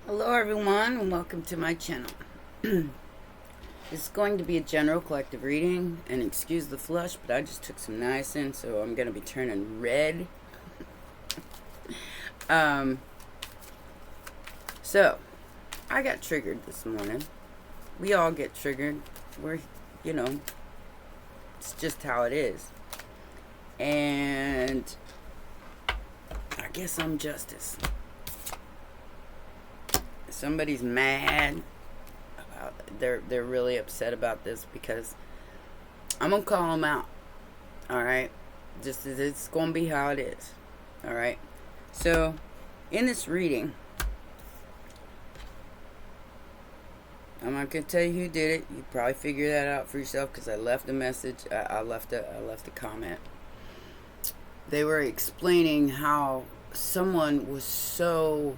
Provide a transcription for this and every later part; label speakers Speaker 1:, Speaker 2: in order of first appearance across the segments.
Speaker 1: Hello everyone and welcome to my channel. This is going to be a general collective reading, and excuse the flush, but I just took some niacin, so I'm going to be turning red. So, I got triggered this morning. We all get triggered. It's just how it is. And I guess I'm justice. Somebody's mad about they're really upset about this because I'm gonna call them out. All right, just as it's gonna be how it is. All right. So in this reading, I'm not gonna tell you who did it. You probably figure that out for yourself because I left a message. I left a comment. They were explaining how someone was so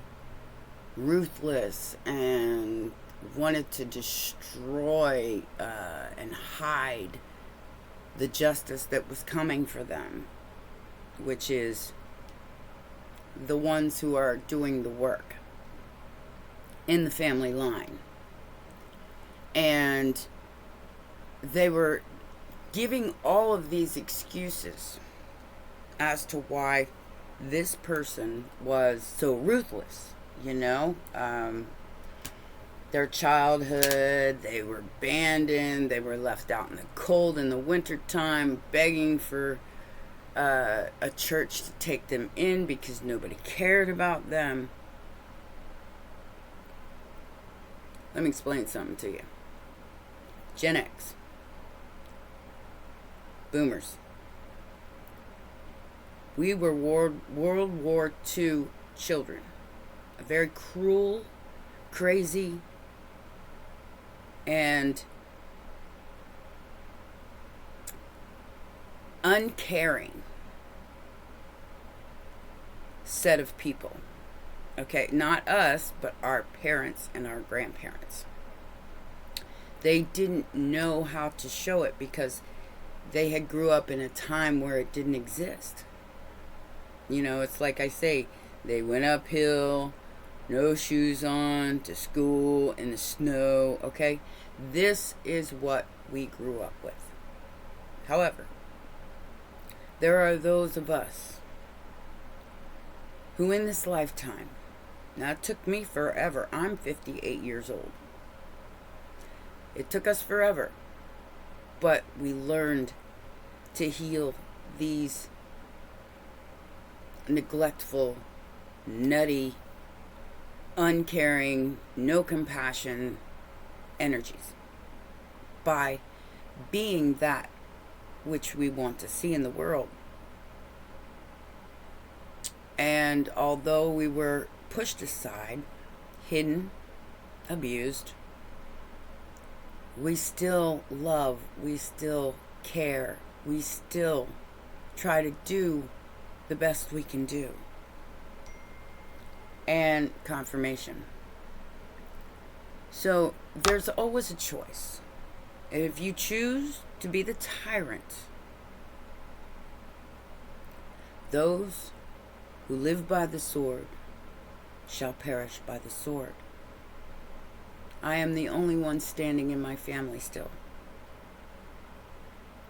Speaker 1: ruthless and wanted to destroy and hide the justice that was coming for them, which is the ones who are doing the work in the family line. And they were giving all of these excuses as to why this person was so ruthless. Their childhood, they were abandoned, they were left out in the cold in the wintertime, begging for a church to take them in because nobody cared about them. Let me explain something to you. Gen X, boomers, we were World War II children. A very cruel, crazy, and uncaring set of people. Okay, not us, but our parents and our grandparents. They didn't know how to show it because they had grew up in a time where it didn't exist. It's like I say, they went uphill, no shoes on, to school, in the snow, okay? This is what we grew up with. However, there are those of us who in this lifetime, now it took me forever, I'm 58 years old. It took us forever, but we learned to heal these neglectful, nutty, uncaring, no compassion energies by being that which we want to see in the world. And although we were pushed aside, hidden, abused, we still love, we still care, we still try to do the best we can do. And confirmation. So there's always a choice. If you choose to be the tyrant, those who live by the sword shall perish by the sword. I am the only one standing in my family still.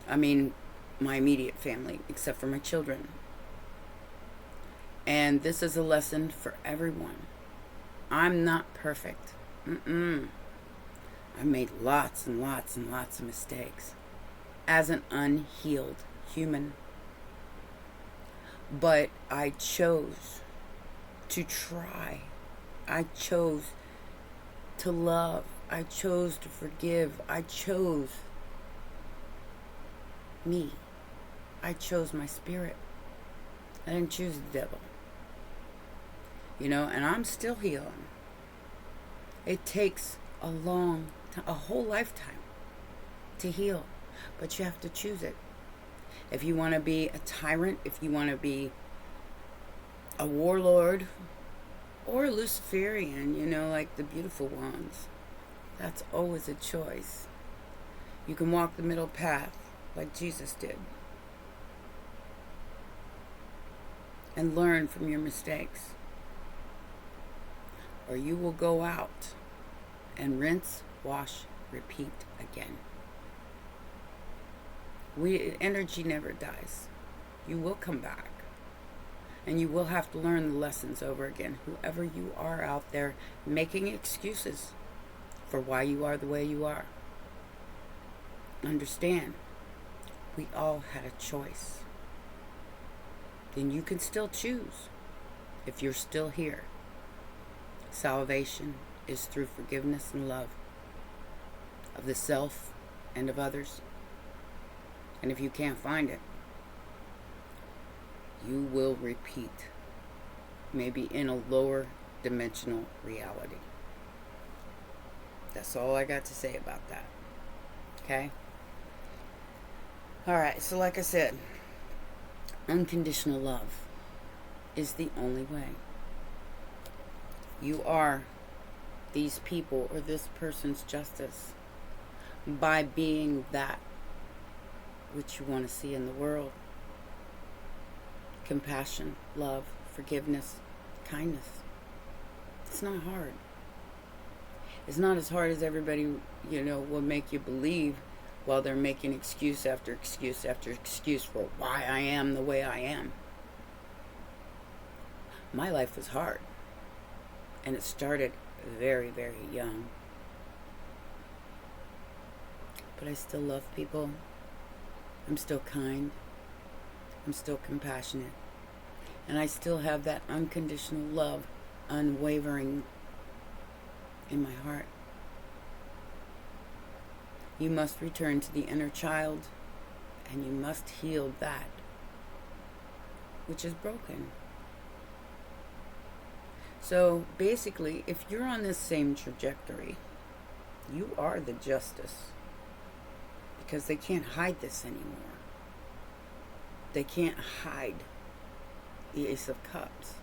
Speaker 1: I mean, my immediate family, except for my children. And this is a lesson for everyone. I'm not perfect. I made lots and lots and lots of mistakes as an unhealed human. But I chose to try. I chose to love. I chose to forgive. I chose me. I chose my spirit. I didn't choose the devil. And I'm still healing. It takes a whole lifetime to heal, but you have to choose it. If you want to be a tyrant, if you want to be a warlord, or a Luciferian, like the beautiful ones, that's always a choice. You can walk the middle path like Jesus did and learn from your mistakes. or you will go out and rinse, wash, repeat again. Energy never dies. You will come back. And you will have to learn the lessons over again. Whoever you are out there making excuses for why you are the way you are, understand, we all had a choice. Then you can still choose if you're still here. Salvation is through forgiveness and love of the self and of others. And if you can't find it, you will repeat, maybe in a lower dimensional reality. That's all I got to say about that. Okay? Alright, so like I said, unconditional love is the only way. You are these people or this person's justice by being that which you want to see in the world. Compassion, love, forgiveness, kindness. It's not hard. It's not as hard as everybody, will make you believe while they're making excuse after excuse after excuse for why I am the way I am. My life was hard. And it started very, very young. But I still love people. I'm still kind. I'm still compassionate. And I still have that unconditional love, unwavering in my heart. You must return to the inner child, and you must heal that which is broken. So basically, if you're on this same trajectory, you are the justice. Because they can't hide this anymore. They can't hide the Ace of Cups.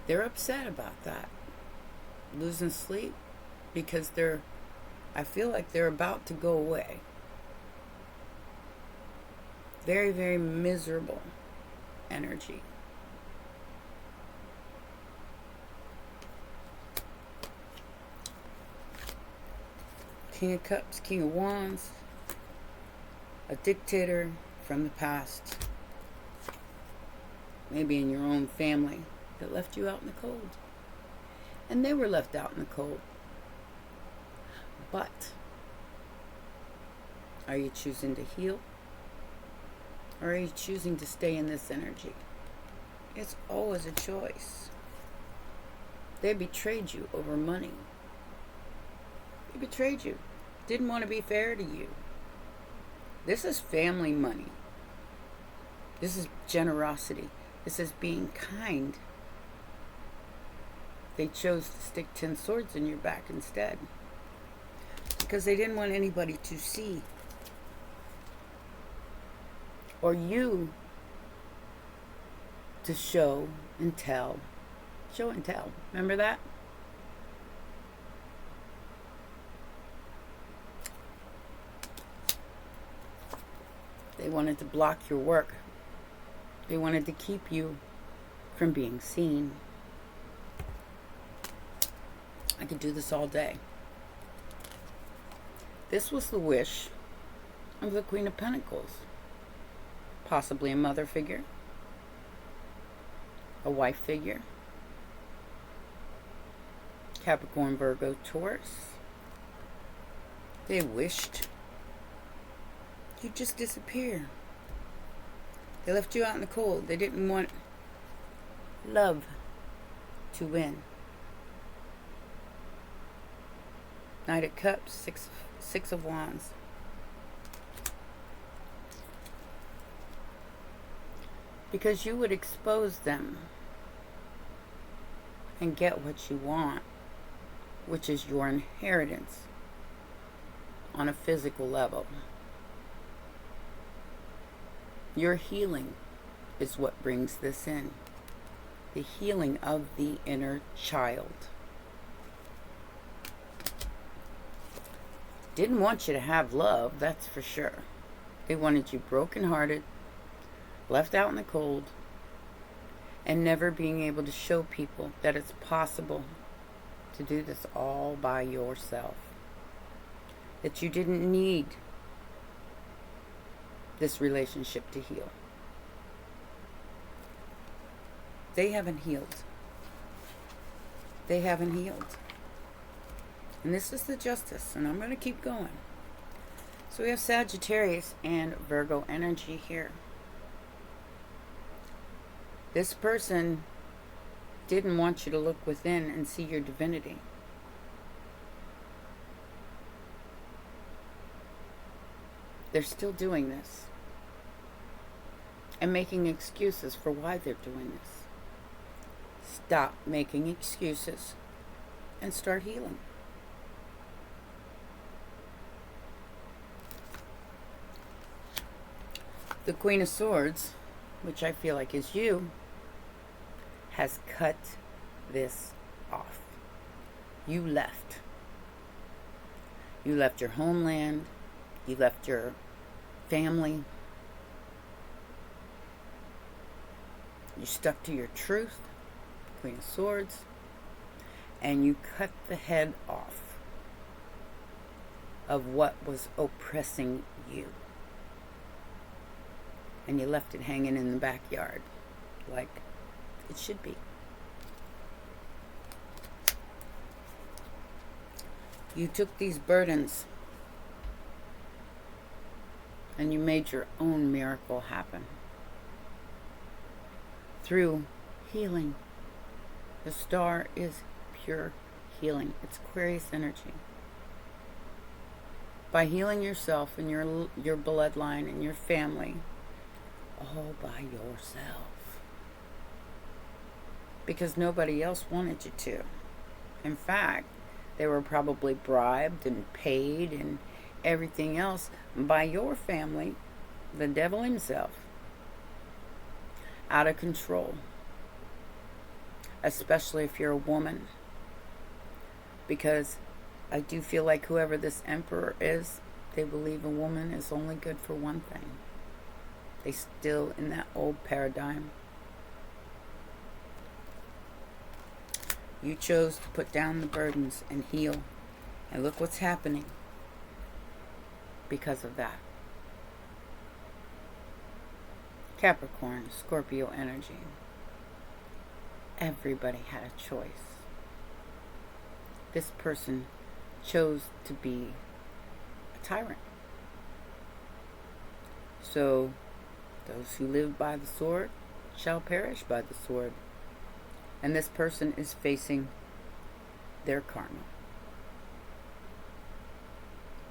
Speaker 1: They're upset about that. Losing sleep because I feel like they're about to go away. Very, very miserable energy. King of Cups, King of Wands, a dictator from the past, maybe in your own family, that left you out in the cold. And they were left out in the cold. But are you choosing to heal? Or are you choosing to stay in this energy? It's always a choice. They betrayed you over money. They betrayed you. Didn't want to be fair to you. This is family money. This is generosity. This is being kind. They chose to stick 10 swords in your back instead. Because they didn't want anybody to see. Or you to show and tell. Show and tell. Remember that? They wanted to block your work. They wanted to keep you from being seen. I could do this all day. This was the wish of the Queen of Pentacles. Possibly a mother figure. A wife figure. Capricorn, Virgo, Taurus. They wished you just disappear. They left you out in the cold. They didn't want love to win. Knight of Cups, Six of Wands. Because you would expose them and get what you want, which is your inheritance on a physical level. Your healing is what brings this in. The healing of the inner child. Didn't want you to have love, that's for sure. They wanted you brokenhearted, left out in the cold, and never being able to show people that it's possible to do this all by yourself. That you didn't need this relationship to heal. They haven't healed. They haven't healed. And this is the justice, and I'm going to keep going. So we have Sagittarius and Virgo energy here. This person didn't want you to look within and see your divinity. They're still doing this and making excuses for why they're doing this. Stop making excuses and start healing. The Queen of Swords, which I feel like is you, has cut this off. You left. You left your homeland. You left your family. You stuck to your truth, Queen of Swords, and you cut the head off of what was oppressing you. And you left it hanging in the backyard like it should be. You took these burdens and you made your own miracle happen through healing. The star is pure healing. It's Aquarius energy. By healing yourself and your bloodline and your family, all by yourself, because nobody else wanted you to. In fact, they were probably bribed and paid and everything else by your family, the devil himself, out of control, especially if you're a woman, because I do feel like whoever this emperor is, they believe a woman is only good for one thing. They still in that old paradigm. You chose to put down the burdens and heal. And look what's happening because of that. Capricorn, Scorpio energy. Everybody had a choice. This person chose to be a tyrant. So, those who live by the sword shall perish by the sword. And this person is facing their karma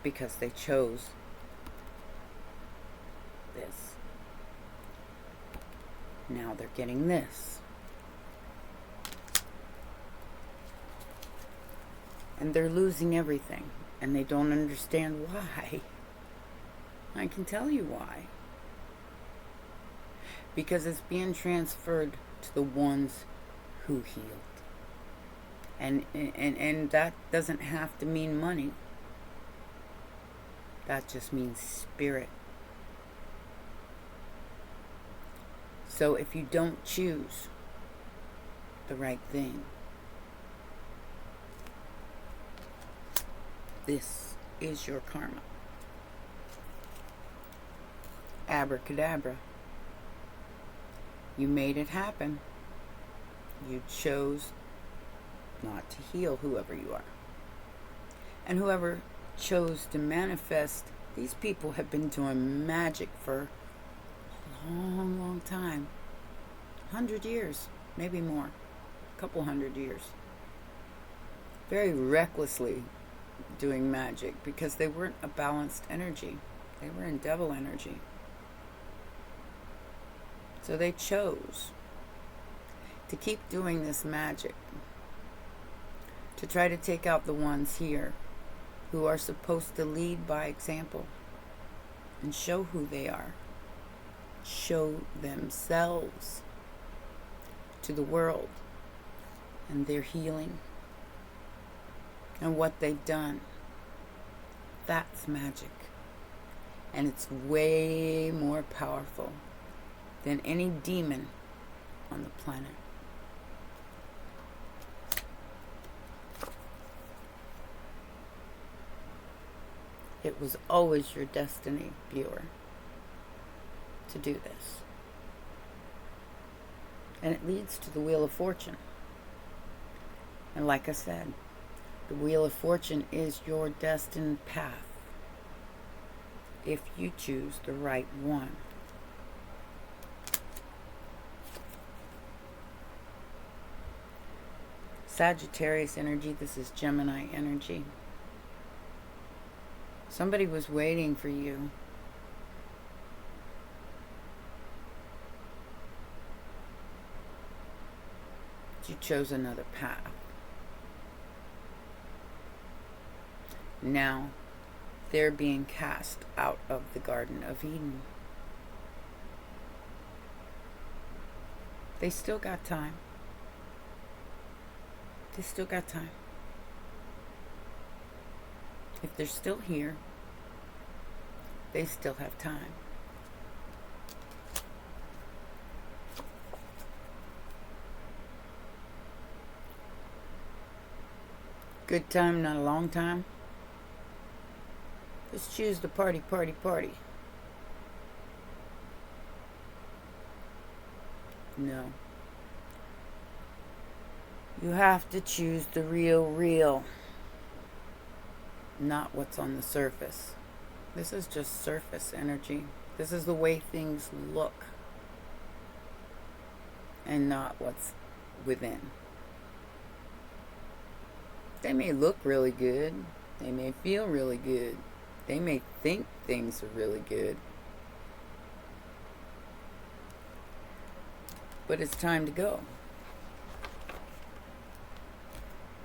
Speaker 1: because they chose this. Now they're getting this. And they're losing everything. And they don't understand why. I can tell you why. Because it's being transferred to the ones who healed. And that doesn't have to mean money. That just means spirit. So if you don't choose the right thing, this is your karma. Abracadabra. You made it happen. You chose not to heal whoever you are. And whoever chose to manifest, these people have been doing magic for a long, long time. 100 years, maybe more. A couple 100 years. Very recklessly doing magic because they weren't a balanced energy. They were in devil energy. So they chose to keep doing this magic, to try to take out the ones here who are supposed to lead by example and show who they are, show themselves to the world and their healing and what they've done. That's magic. And it's way more powerful than any demon on the planet. It was always your destiny, viewer, to do this. And it leads to the Wheel of Fortune. And like I said, the Wheel of Fortune is your destined path if you choose the right one. Sagittarius energy, this is Gemini energy. Somebody was waiting for you. You chose another path. Now, they're being cast out of the Garden of Eden. They still got time. They still got time. If they're still here, they still have time. Good time, not a long time. Just choose the party, party, party. No. You have to choose the real, real. Not what's on the surface. This is just surface energy. This is the way things look. And not what's within. They may look really good. They may feel really good. They may think things are really good. But it's time to go.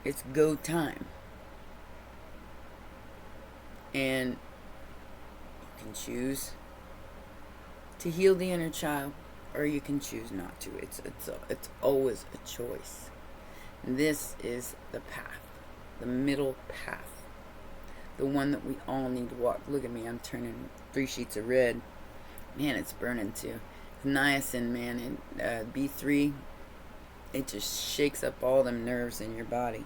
Speaker 1: It's go time. And you can choose to heal the inner child, or you can choose not to. It's always a choice. And this is the path. The middle path. The one that we all need to walk. Look at me, I'm turning 3 sheets of red. Man, it's burning too. Niacin, man, and B3, it just shakes up all them nerves in your body.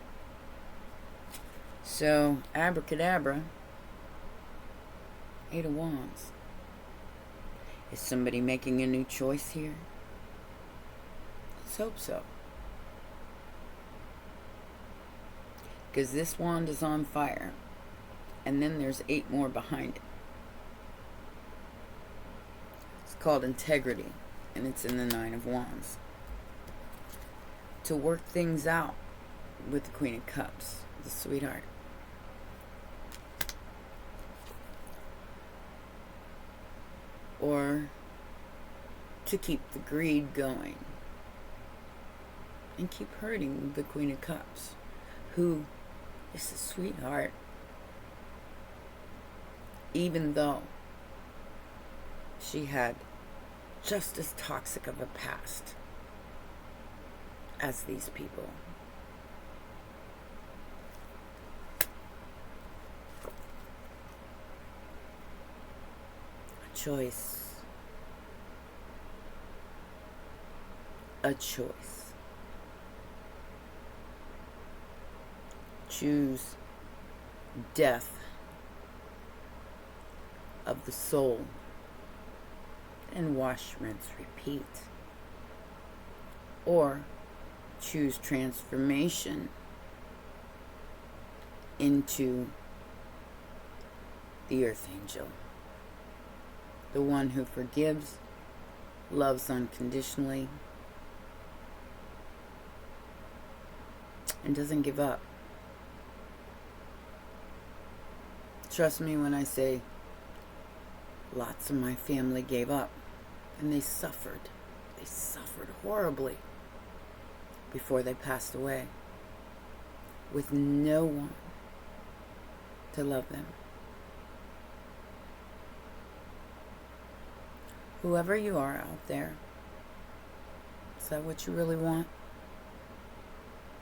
Speaker 1: So, abracadabra, 8 of Wands. Is somebody making a new choice here? Let's hope so. Because this wand is on fire. And then there's 8 more behind it. It's called integrity. And it's in the 9 of Wands. To work things out with the Queen of Cups, the sweetheart. Or to keep the greed going. And keep hurting the Queen of Cups. Who is a sweetheart. Even though she had just as toxic of a past as these people. A choice. A choice. Choose death of the soul and wash, rinse, repeat. Or choose transformation into the Earth Angel, the one who forgives, loves unconditionally, and doesn't give up. Trust me when I say lots of my family gave up, and they suffered. They suffered horribly before they passed away, with no one to love them. Whoever you are out there, is that what you really want?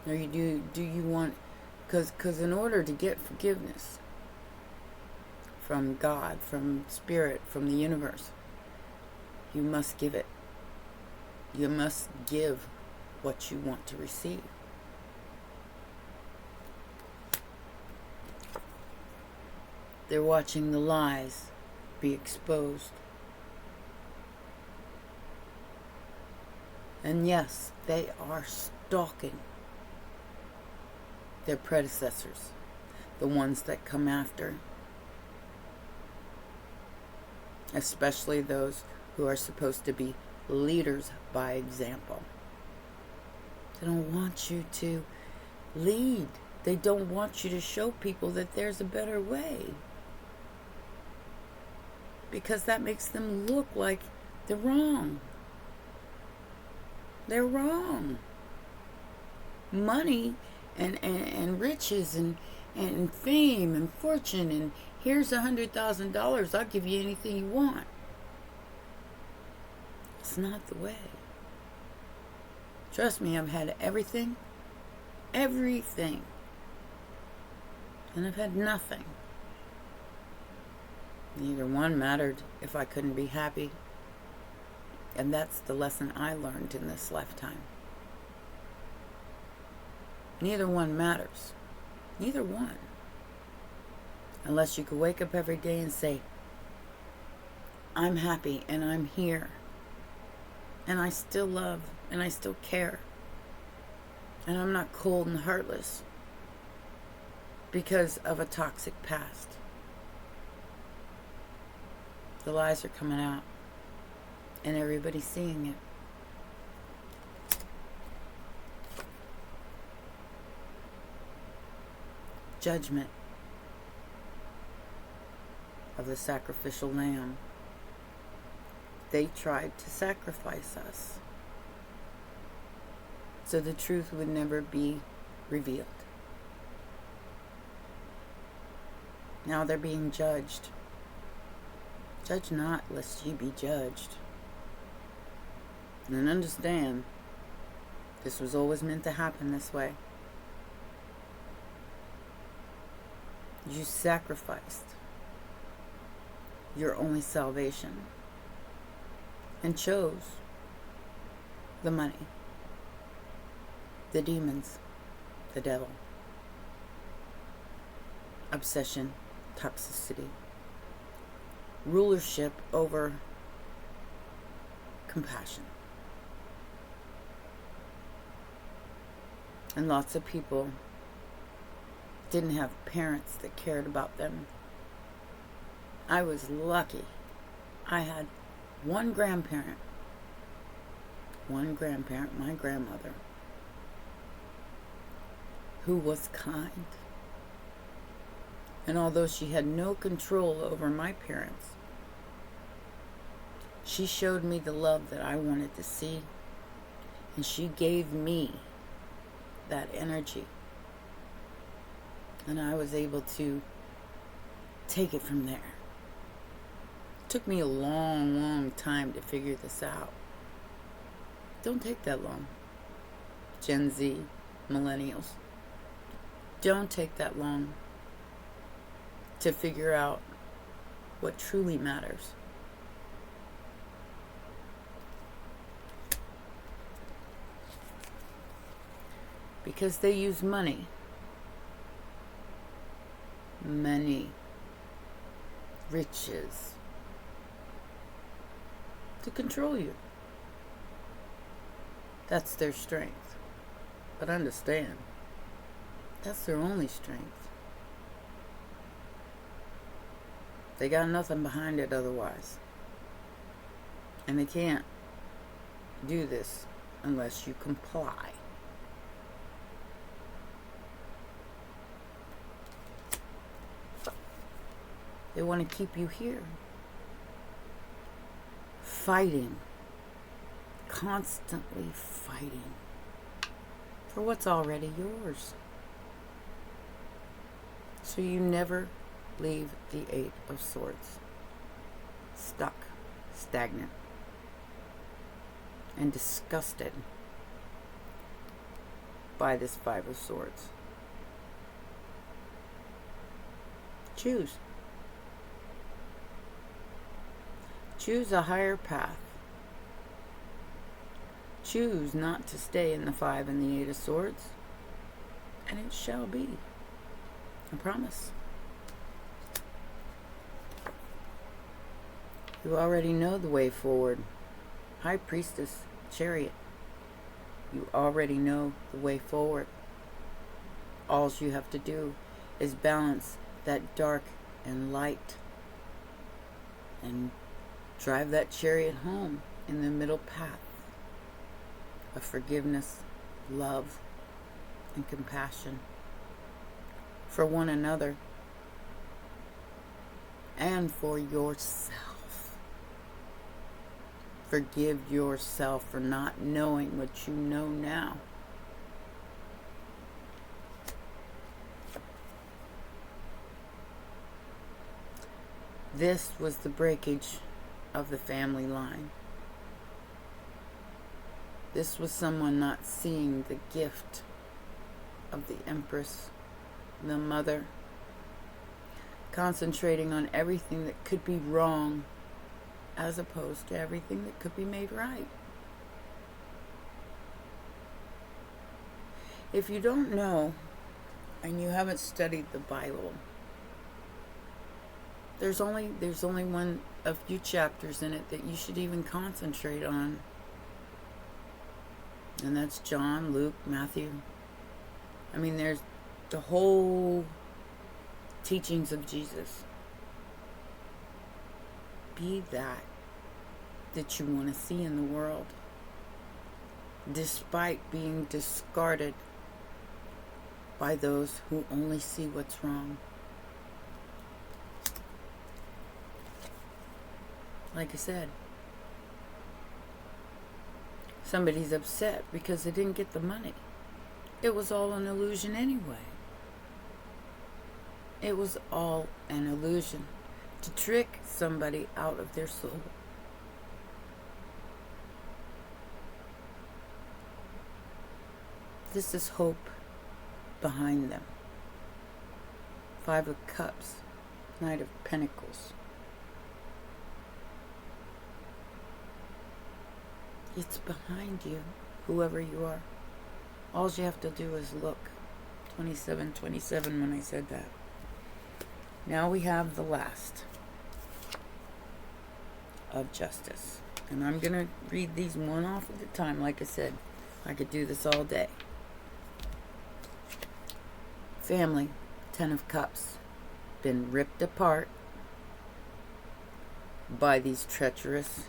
Speaker 1: Or do you want, because in order to get forgiveness from God, from Spirit, from the universe, you must give it. You must give what you want to receive. They're watching the lies be exposed. And yes, they are stalking their predecessors, the ones that come after, especially those who are supposed to be leaders by example. They don't want you to lead. They don't want you to show people that there's a better way, because that makes them look like they're wrong. They're wrong. Money and riches and fame and fortune, and here's $100,000, I'll give you anything you want. It's not the way. Trust me, I've had everything. And I've had nothing. Neither one mattered if I couldn't be happy. And that's the lesson I learned in this lifetime. Neither one matters. Neither one. Unless you could wake up every day and say, I'm happy and I'm here. And I still love and I still care. And I'm not cold and heartless because of a toxic past. The lies are coming out and everybody's seeing it. Judgment of the sacrificial lamb. They tried to sacrifice us so the truth would never be revealed. Now they're being judged. Judge not, lest ye be judged. And understand, this was always meant to happen this way. You sacrificed your only salvation and chose the money, the demons, the devil, obsession, toxicity, rulership over compassion. And lots of people didn't have parents that cared about them. I was lucky. I had one grandparent, my grandmother, who was kind. And although she had no control over my parents, she showed me the love that I wanted to see, and she gave me that energy. And I was able to take it from there. It took me a long, long time to figure this out. Don't take that long. Gen Z, millennials. Don't take that long to figure out what truly matters. Because they use money, riches, to control you. That's their strength. But understand, that's their only strength. They got nothing behind it otherwise. And they can't do this unless you comply. They want to keep you here, fighting, constantly fighting for what's already yours. So you never leave the Eight of Swords stuck, stagnant, and disgusted by this Five of Swords. Choose. Choose a higher path. choose not to stay in the 5 and the 8 of Swords, and it shall be. I promise. You already know the way forward. High Priestess, Chariot. You already know the way forward. All you have to do is balance that dark and light and drive that chariot home in the middle path of forgiveness, love, and compassion for one another and for yourself. Forgive yourself for not knowing what you know now. This was the breakage of the family line. This was someone not seeing the gift of the Empress, the Mother, concentrating on everything that could be wrong as opposed to everything that could be made right. If you don't know and you haven't studied the Bible, there's only a few chapters in it that you should even concentrate on. And that's John, Luke, Matthew. I mean, there's the whole teachings of Jesus. Be that you want to see in the world, despite being discarded by those who only see what's wrong. Like I said, somebody's upset because they didn't get the money. It was all an illusion anyway. It was all an illusion to trick somebody out of their soul. This is hope behind them. 5 of Cups, Knight of Pentacles. It's behind you, whoever you are. All you have to do is look. 27 when I said that. Now we have the last of Justice. And I'm going to read these one off at a time. Like I said, I could do this all day. Family, 10 of Cups. Been ripped apart by these treacherous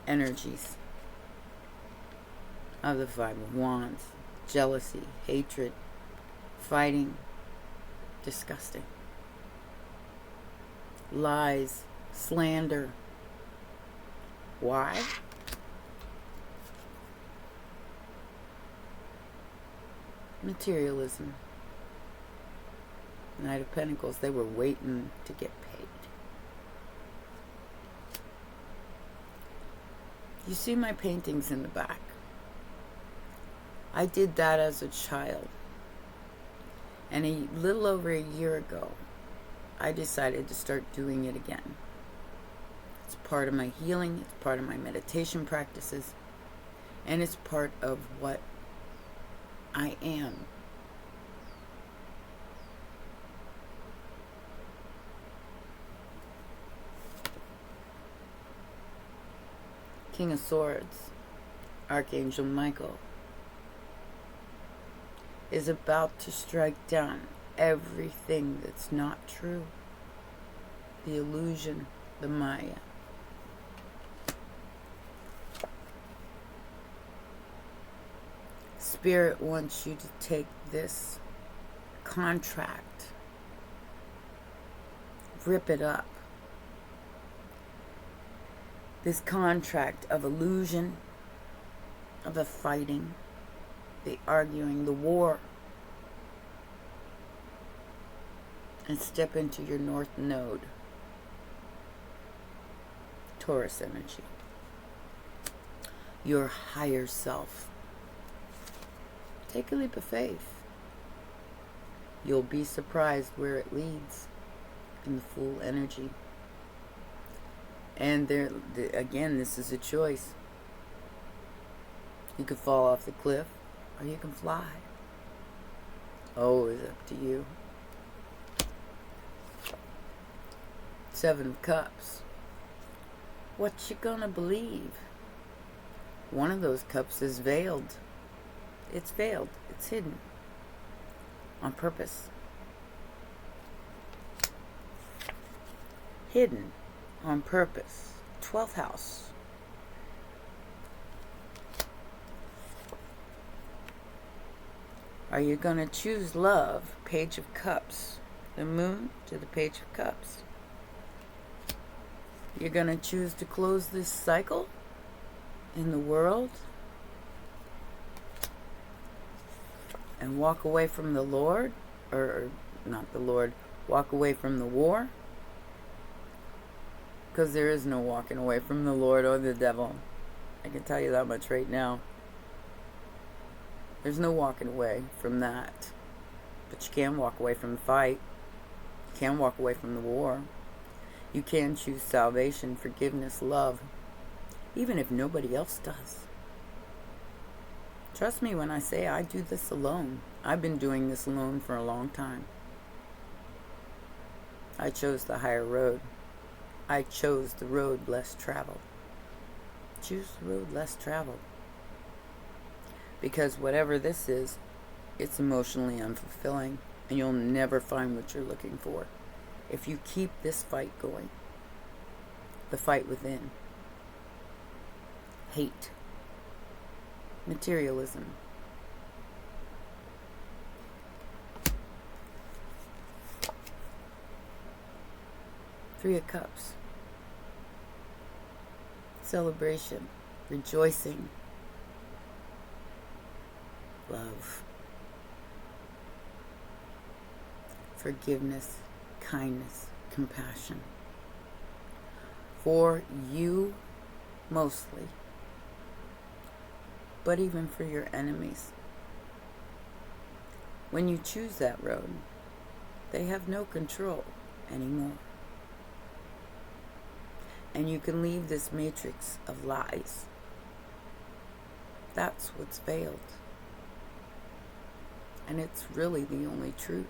Speaker 1: energies of the 5 of Wands. Jealousy, hatred, fighting, disgusting. Lies, slander. Why? Materialism. Knight of Pentacles, they were waiting to get paid. You see my paintings in the back. I did that as a child. And a little over a year ago, I decided to start doing it again. It's part of my healing, it's part of my meditation practices, and it's part of what I am. King of Swords, Archangel Michael, is about to strike down everything that's not true. The illusion, the Maya. Spirit wants you to take this contract, rip it up. This contract of illusion, of the fighting, the arguing, the war, and step into your North Node, Taurus energy, your higher self. Take a leap of faith. You'll be surprised where it leads in the full energy. And again, this is a choice. You can fall off the cliff, or you can fly. Always up to you. 7 of Cups. What you gonna believe? One of those cups is veiled. It's veiled. It's hidden. On purpose. Hidden. On purpose. 12th house. Are you going to choose love? Page of Cups. The Moon to the Page of Cups. You're going to choose to close this cycle in the world and walk away from the Lord, or not the Lord, walk away from the war, because there is no walking away from the Lord or the devil. I can tell you that much right now. There's no walking away from that. But you can walk away from the fight. You can walk away from the war. You can choose salvation, forgiveness, love, even if nobody else does. Trust me when I say I do this alone. I've been doing this alone for a long time. I chose the higher road. I chose the road less traveled. Choose the road less traveled. Because whatever this is, it's emotionally unfulfilling, and you'll never find what you're looking for if you keep this fight going. The fight within. Hate. Materialism. Three of Cups. Celebration. Rejoicing. Love. Forgiveness. Kindness. Compassion. For you mostly. But even for your enemies. When you choose that road, they have no control anymore. And you can leave this matrix of lies. That's what's veiled. And it's really the only truth.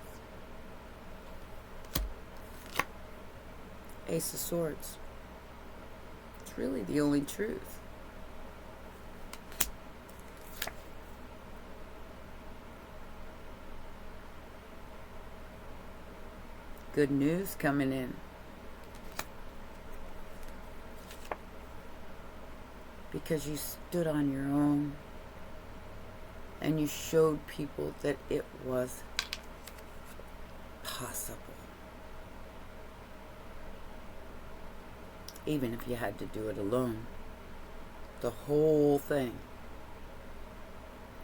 Speaker 1: Ace of Swords. It's really the only truth. Good news coming in. Because you stood on your own and you showed people that it was possible. Even if you had to do it alone. The whole thing.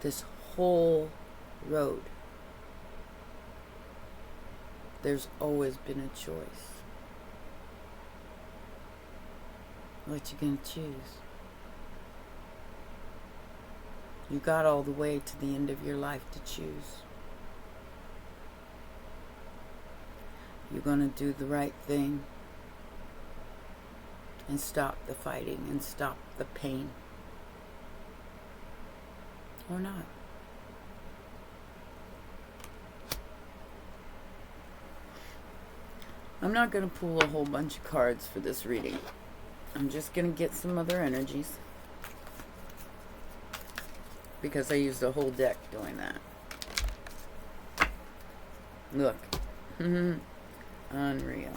Speaker 1: This whole road. There's always been a choice. What you gonna choose? You got all the way to the end of your life to choose. You're gonna do the right thing and stop the fighting and stop the pain. Or not. I'm not going to pull a whole bunch of cards for this reading. I'm just going to get some other energies. Because I used a whole deck doing that. Look. Unreal.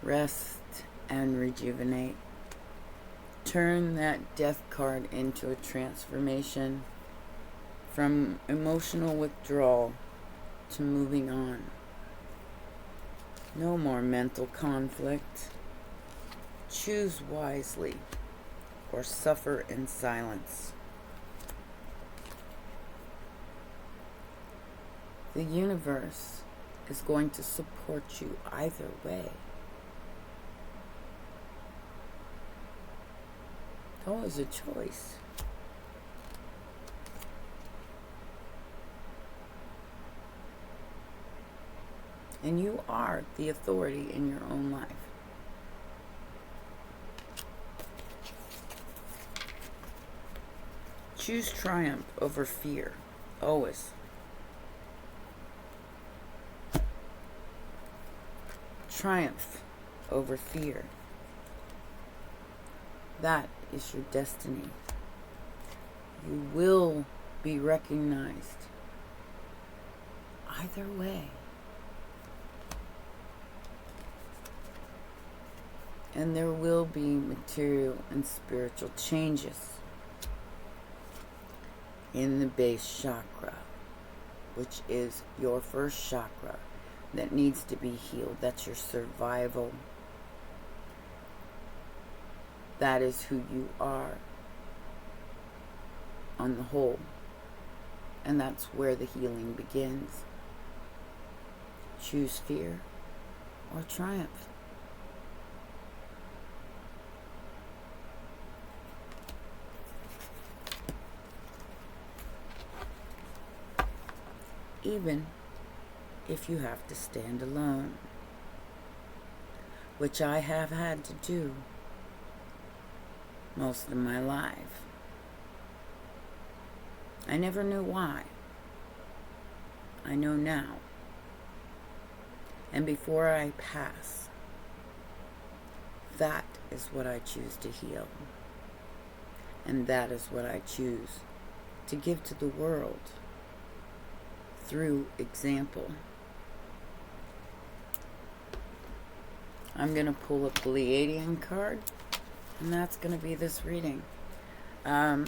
Speaker 1: Rest and rejuvenate. Turn that death card into a transformation from emotional withdrawal to moving on. No more mental conflict. Choose wisely or suffer in silence. The universe is going to support you either way. It's always a choice. And you are the authority in your own life. Choose triumph over fear. Always. Triumph over fear. That is your destiny. You will be recognized either way. And there will be material and spiritual changes in the base chakra, which is your first chakra that needs to be healed. That's your survival. That is who you are on the whole. And that's where the healing begins. Choose fear or triumph. Even if you have to stand alone, which I have had to do most of my life. I never knew why. I know now. And before I pass, that is what I choose to heal. And that is what I choose to give to the world through example. I'm going to pull a Pleiadian card, and that's going to be this reading. I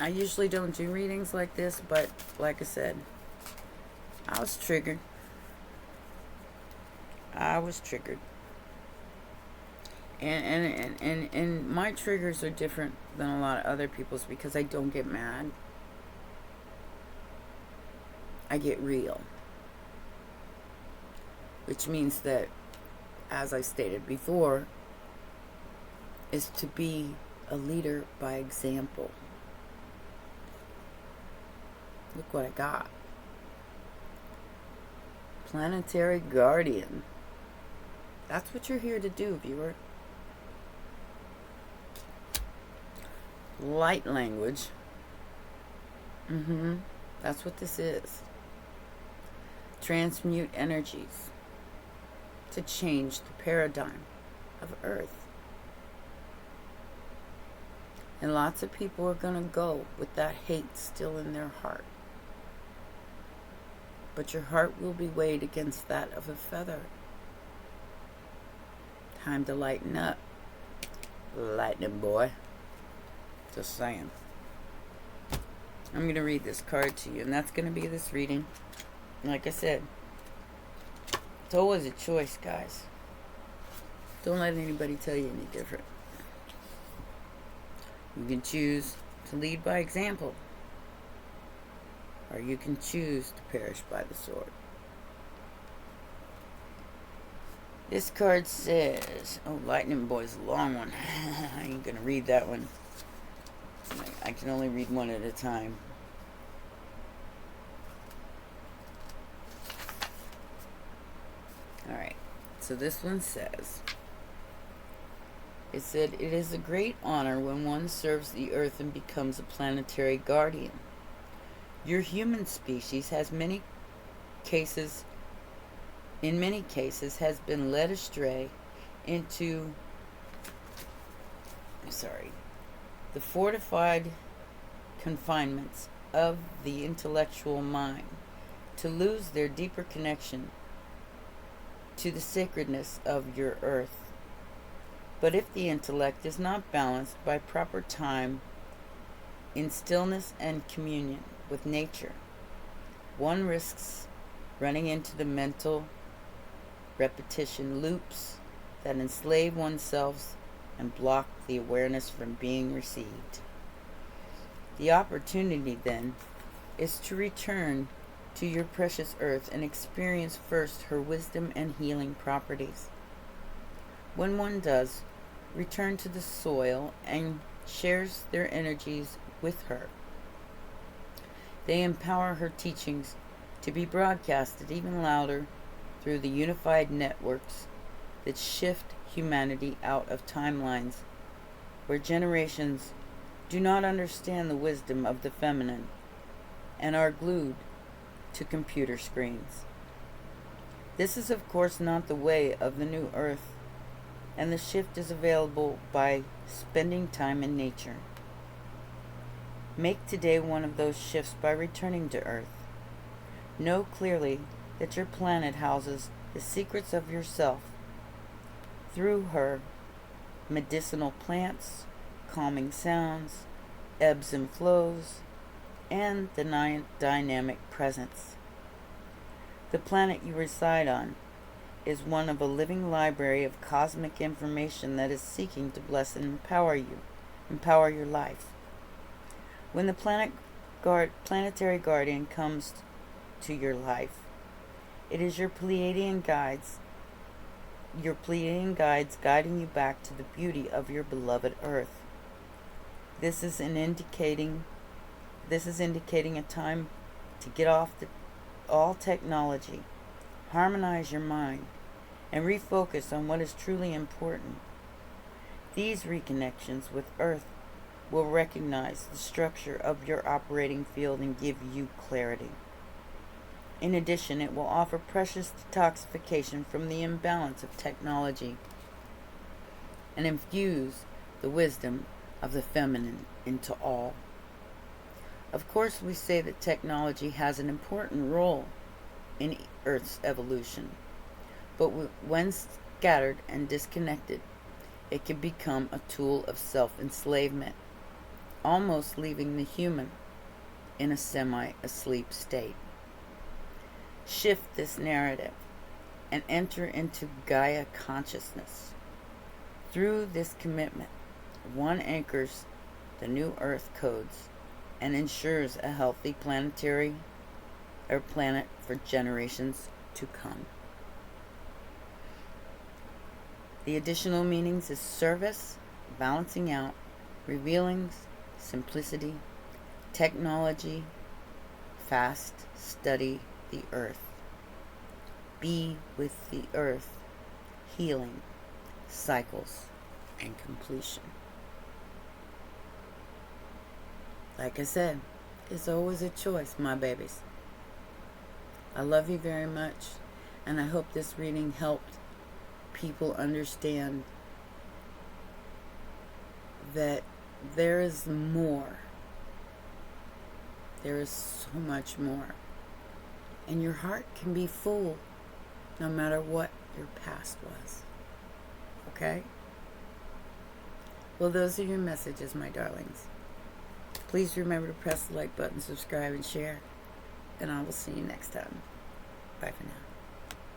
Speaker 1: usually don't do readings like this, but like I said, I was triggered. And my triggers are different than a lot of other people's because I don't get mad. I get real. Which means that, as I stated before, is to be a leader by example. Look what I got. Planetary Guardian. That's what you're here to do, viewer. Light language. That's what this is. Transmute energies to change the paradigm of Earth. And lots of people are going to go with that hate still in their heart. But your heart will be weighed against that of a feather. Time to lighten up. Lightning boy. Just saying. I'm going to read this card to you, and that's going to be this reading. Like I said, it's always a choice, guys. Don't let anybody tell you any different. You can choose to lead by example, or you can choose to perish by the sword. This card says, oh, Lightning Boy's a long one. I ain't going to read that one. I can only read one at a time. Alright, so this one says, it said, it is a great honor when one serves the earth and becomes a planetary guardian. Your human species has in many cases has been led astray into the fortified confinements of the intellectual mind, to lose their deeper connection to the sacredness of your earth. But if the intellect is not balanced by proper time in stillness and communion with nature, one risks running into the mental repetition loops that enslave oneself and block the awareness from being received. The opportunity, then, is to return to your precious earth and experience first her wisdom and healing properties. When one does, return to the soil and shares their energies with her. They empower her teachings to be broadcasted even louder through the unified networks that shift humanity out of timelines where generations do not understand the wisdom of the feminine and are glued to computer screens. This is, of course, not the way of the new earth, and the shift is available by spending time in nature. Make today one of those shifts by returning to earth. Know clearly that your planet houses the secrets of yourself. Through her, medicinal plants, calming sounds, ebbs and flows, and the dynamic presence. The planet you reside on is one of a living library of cosmic information that is seeking to bless and empower your life. When the planetary guardian comes to your life, it is your Pleiadian guides guiding you back to the beauty of your beloved Earth. This is indicating a time to get off all technology, harmonize your mind, and refocus on what is truly important. These reconnections with Earth will recognize the structure of your operating field and give you clarity. In addition, it will offer precious detoxification from the imbalance of technology and infuse the wisdom of the feminine into all. Of course, we say that technology has an important role in Earth's evolution, but when scattered and disconnected, it can become a tool of self-enslavement, almost leaving the human in a semi-asleep state. Shift this narrative and enter into Gaia consciousness. Through this commitment, one anchors the new Earth codes and ensures a healthy planet for generations to come. The additional meanings is service, balancing out, revealing, simplicity, technology, fast, study the earth. Be with the earth, healing, cycles, and completion. Like I said, it's always a choice, my babies. I love you very much, and I hope this reading helped people understand that there is more. There is so much more. And your heart can be full no matter what your past was. Okay? Well, those are your messages, my darlings. Please remember to press the like button, subscribe, and share. And I will see you next time. Bye for now.